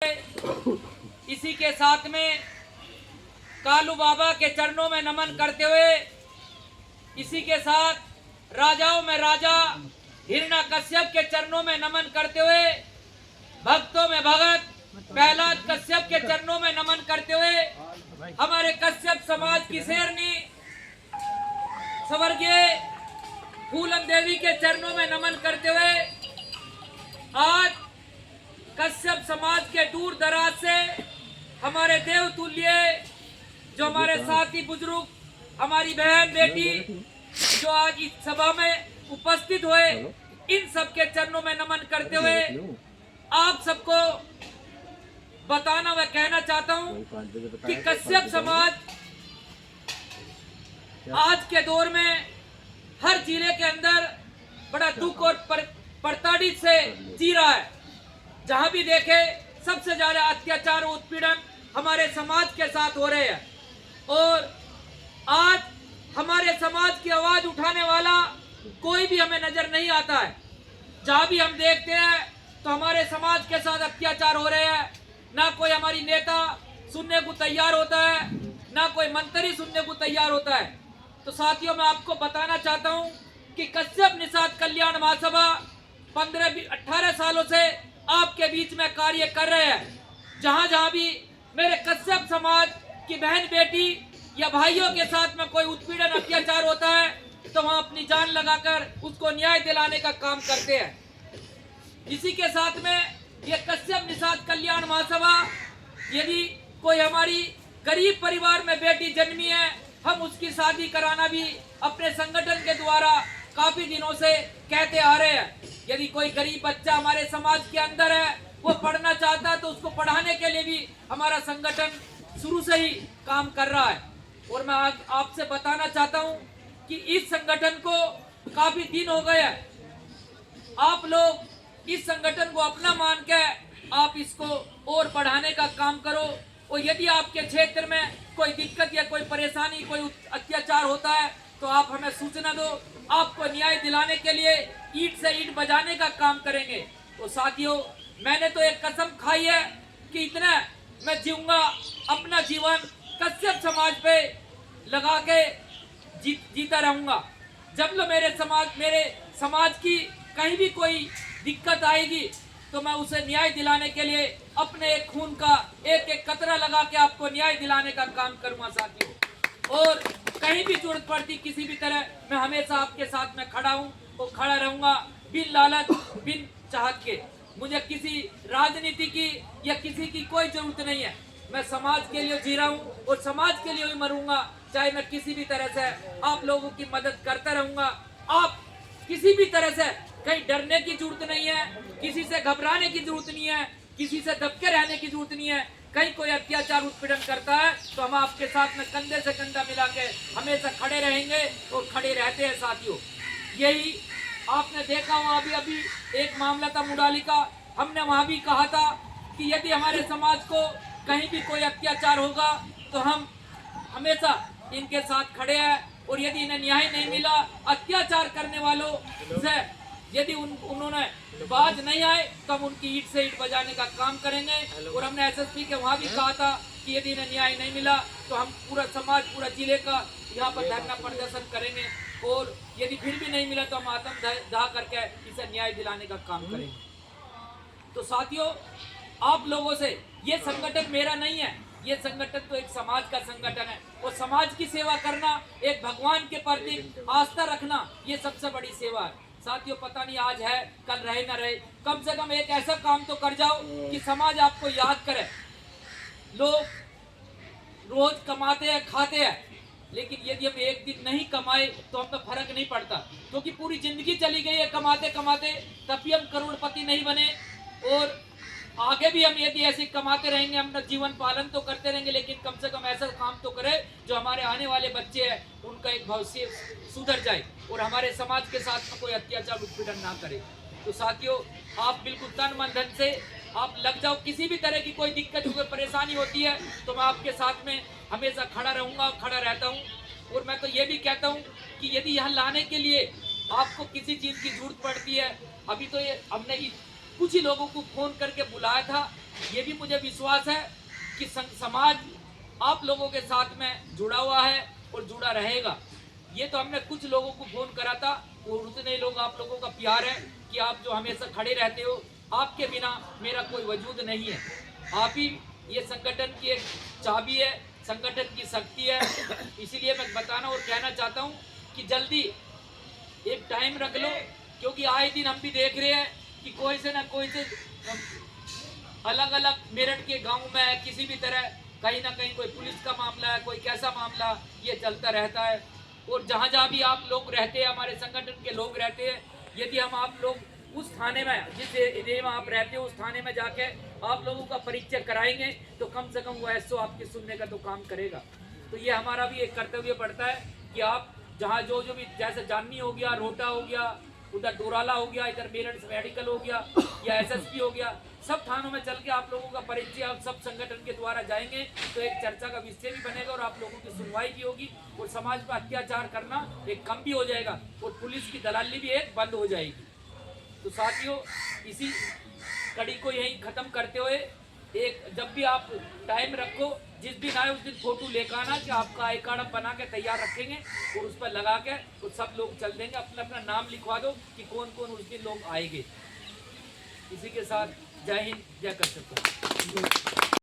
इसी के साथ में कालू बाबा के चरणों में नमन करते हुए, इसी के साथ राजाओं में राजा हिरण्यकश्यप के चरणों में नमन करते हुए, भक्तों में भगत प्रहलाद कश्यप के चरणों में नमन करते हुए, हमारे कश्यप समाज की शेरनी स्वर्गीय फूलन देवी के चरणों में नमन करते हुए, आज कश्यप समाज के दूर दराज से हमारे देवतुल्य जो हमारे साथी बुजुर्ग, हमारी बहन बेटी जो आज इस सभा में उपस्थित हुए, इन सबके चरणों में नमन करते हुए आप सबको बताना व कहना चाहता हूं कि कश्यप समाज आज के दौर में हर जिले के अंदर बड़ा दुख और प्रताड़ित से जी रहा है। जहां भी देखे सबसे ज्यादा अत्याचार और उत्पीड़न हमारे समाज के साथ हो रहे हैं और आज हमारे समाज की आवाज उठाने वाला कोई भी हमें नजर नहीं आता है। जहां भी हम देखते हैं तो हमारे समाज के साथ अत्याचार हो रहे हैं। ना कोई हमारी नेता सुनने को तैयार होता है, ना कोई मंत्री सुनने को तैयार होता है। तो साथियों, मैं आपको बताना चाहता हूं कि कश्यप निषाद कल्याण महासभा 15-18 सालों से आपके बीच में कार्य कर रहे हैं। जहां जहां भी मेरे कश्यप समाज की बहन बेटी या भाइयों के साथ में कोई उत्पीड़न अत्याचार होता है तो वहां अपनी जान लगाकर उसको न्याय दिलाने का काम करते हैं। इसी के साथ में ये कश्यप निषाद कल्याण महासभा, यदि कोई हमारी गरीब परिवार में बेटी जन्मी है, हम उसकी शादी कराना भी अपने संगठन के द्वारा काफी दिनों से कहते आ रहे हैं। यदि कोई गरीब बच्चा हमारे समाज के अंदर है, वो पढ़ना चाहता है तो उसको पढ़ाने के लिए भी हमारा संगठन शुरू से ही काम कर रहा है। और मैं आज आपसे बताना चाहता हूं कि इस संगठन को काफी दिन हो गए हैं। आप लोग इस संगठन को अपना मान के आप इसको और बढ़ाने का काम करो। और यदि आपके क्षेत्र में कोई दिक्कत या कोई परेशानी, कोई अत्याचार होता है तो आप हमें सूचना दो। आपको न्याय दिलाने के लिए ईंट से ईंट बजाने का काम करेंगे। तो साथियों, मैंने तो एक कसम खाई है कि इतना मैं जीऊंगा, अपना जीवन कश्यप समाज पे लगा के जीता रहूंगा। जब लो मेरे समाज की कहीं भी कोई दिक्कत आएगी तो मैं उसे न्याय दिलाने के लिए अपने एक खून का एक एक कतरा लगा के आपको न्याय दिलाने का काम करूंगा साथियों। और कहीं भी जरूरत पड़ती किसी भी तरह, मैं हमेशा आपके साथ में खड़ा हूं और खड़ा रहूंगा, बिन लालच बिन चाहत के। मुझे किसी राजनीति की या किसी की कोई जरूरत नहीं है। मैं समाज के लिए जी रहा हूँ और समाज के लिए भी मरूंगा। चाहे मैं किसी भी तरह से आप लोगों की मदद करता रहूंगा। आप किसी भी तरह से कहीं डरने की जरूरत नहीं है, किसी से घबराने की जरूरत नहीं है, किसी से दबके रहने की जरूरत नहीं है। कहीं कोई अत्याचार उत्पीड़न करता है तो हम आपके साथ में कंधे से कंधा मिला के हमेशा खड़े रहेंगे और खड़े रहते हैं साथियों। यही आपने देखा, वहाँ अभी एक मामला था मुडाली का। हमने वहाँ भी कहा था कि यदि हमारे समाज को कहीं भी कोई अत्याचार होगा तो हम हमेशा इनके साथ खड़े हैं। और यदि इन्हें न्याय नहीं मिला, अत्याचार करने वालों से यदि उन्होंने बाज नहीं आए तो हम उनकी ईंट से ईंट बजाने का काम करेंगे। और हमने एसएसपी के वहाँ भी कहा था कि यदि इन्हें न्याय नहीं मिला तो हम पूरा समाज, पूरा जिले का यहाँ पर धरना प्रदर्शन करेंगे। और यदि फिर भी नहीं मिला तो हम आत्मदाह करके इसे न्याय दिलाने का काम करेंगे। तो साथियों, आप लोगों से, ये संगठन मेरा नहीं है, ये संगठन तो एक समाज का संगठन है। और समाज की सेवा करना, एक भगवान के प्रति आस्था रखना, ये सबसे बड़ी सेवा है साथियों। पता नहीं आज है, कल रहे न रहे, कम से कम एक ऐसा काम तो कर जाओ कि समाज आपको याद करे। लोग रोज कमाते हैं, खाते हैं, लेकिन यदि हम एक दिन नहीं कमाए तो हम तो फर्क नहीं पड़ता, क्योंकि पूरी जिंदगी चली गई है कमाते कमाते, तब भी हम करोड़पति नहीं बने। और आगे भी हम यदि ऐसे कमाते रहेंगे, हम अपना जीवन पालन तो करते रहेंगे, लेकिन कम से कम ऐसा काम तो करें जो हमारे आने वाले बच्चे हैं उनका एक भविष्य सुधर जाए और हमारे समाज के साथ में कोई अत्याचार उत्पीड़न ना करे। तो साथियों, आप बिल्कुल तन मन धन से आप लग जाओ। किसी भी तरह की कोई दिक्कत, कोई परेशानी होती है तो मैं आपके साथ में हमेशा खड़ा रहूँगा, खड़ा रहता हूँ। और मैं तो ये भी कहता हूँ कि यदि यहाँ लाने के लिए आपको किसी चीज़ की जरूरत पड़ती है, अभी तो ये हमने कुछ ही लोगों को फोन करके बुलाया था ये भी मुझे विश्वास है कि समाज आप लोगों के साथ में जुड़ा हुआ है और जुड़ा रहेगा। ये तो हमने कुछ लोगों को फोन करा था और उतने लोग आप लोगों का प्यार है कि आप जो हमेशा खड़े रहते हो। आपके बिना मेरा कोई वजूद नहीं है। आप ही ये संगठन की एक चाबी है, संगठन की शक्ति है। इसीलिए मैं बताना और कहना चाहता हूँ कि जल्दी एक टाइम रख लो, क्योंकि आए दिन हम भी देख रहे हैं कि कोई से ना कोई से अलग अलग मेरठ के गांव में किसी भी तरह कहीं ना कहीं कोई पुलिस का मामला है, कोई कैसा मामला, ये चलता रहता है। और जहाँ जहाँ भी आप लोग रहते हैं, हमारे संगठन के लोग रहते हैं, यदि हम आप लोग उस थाने में, जिस एरिया में आप रहते हो, उस थाने में जाके आप लोगों का परिचय कराएंगे तो कम से कम वो एसओ आपके सुनने का तो काम करेगा। तो ये हमारा भी एक कर्तव्य पड़ता है कि आप जहाँ जो जो भी, जैसे जान्नी हो गया, रोहटा हो गया, उधर डोराला हो गया, इधर मेरठ मेडिकल हो गया या एसएसपी हो गया, सब थानों में चल के आप लोगों का परिचय आप सब संगठन के द्वारा जाएंगे तो एक चर्चा का विषय भी बनेगा और आप लोगों की सुनवाई भी होगी और समाज पर अत्याचार करना एक कम भी हो जाएगा और पुलिस की दलाली भी एक बंद हो जाएगी। तो साथियों, इसी कड़ी को यहीं खत्म करते हुए एक जब भी आप टाइम रखो, जिस दिन आए उस दिन फोटो लेकर आना कि आपका आई कार्ड हम बना के तैयार रखेंगे और उस पर लगा के तो सब लोग चल देंगे। अपना अपना नाम लिखवा दो कि कौन कौन उस दिन लोग आएंगे। इसी के साथ जय हिंद, जय कर्तव्य।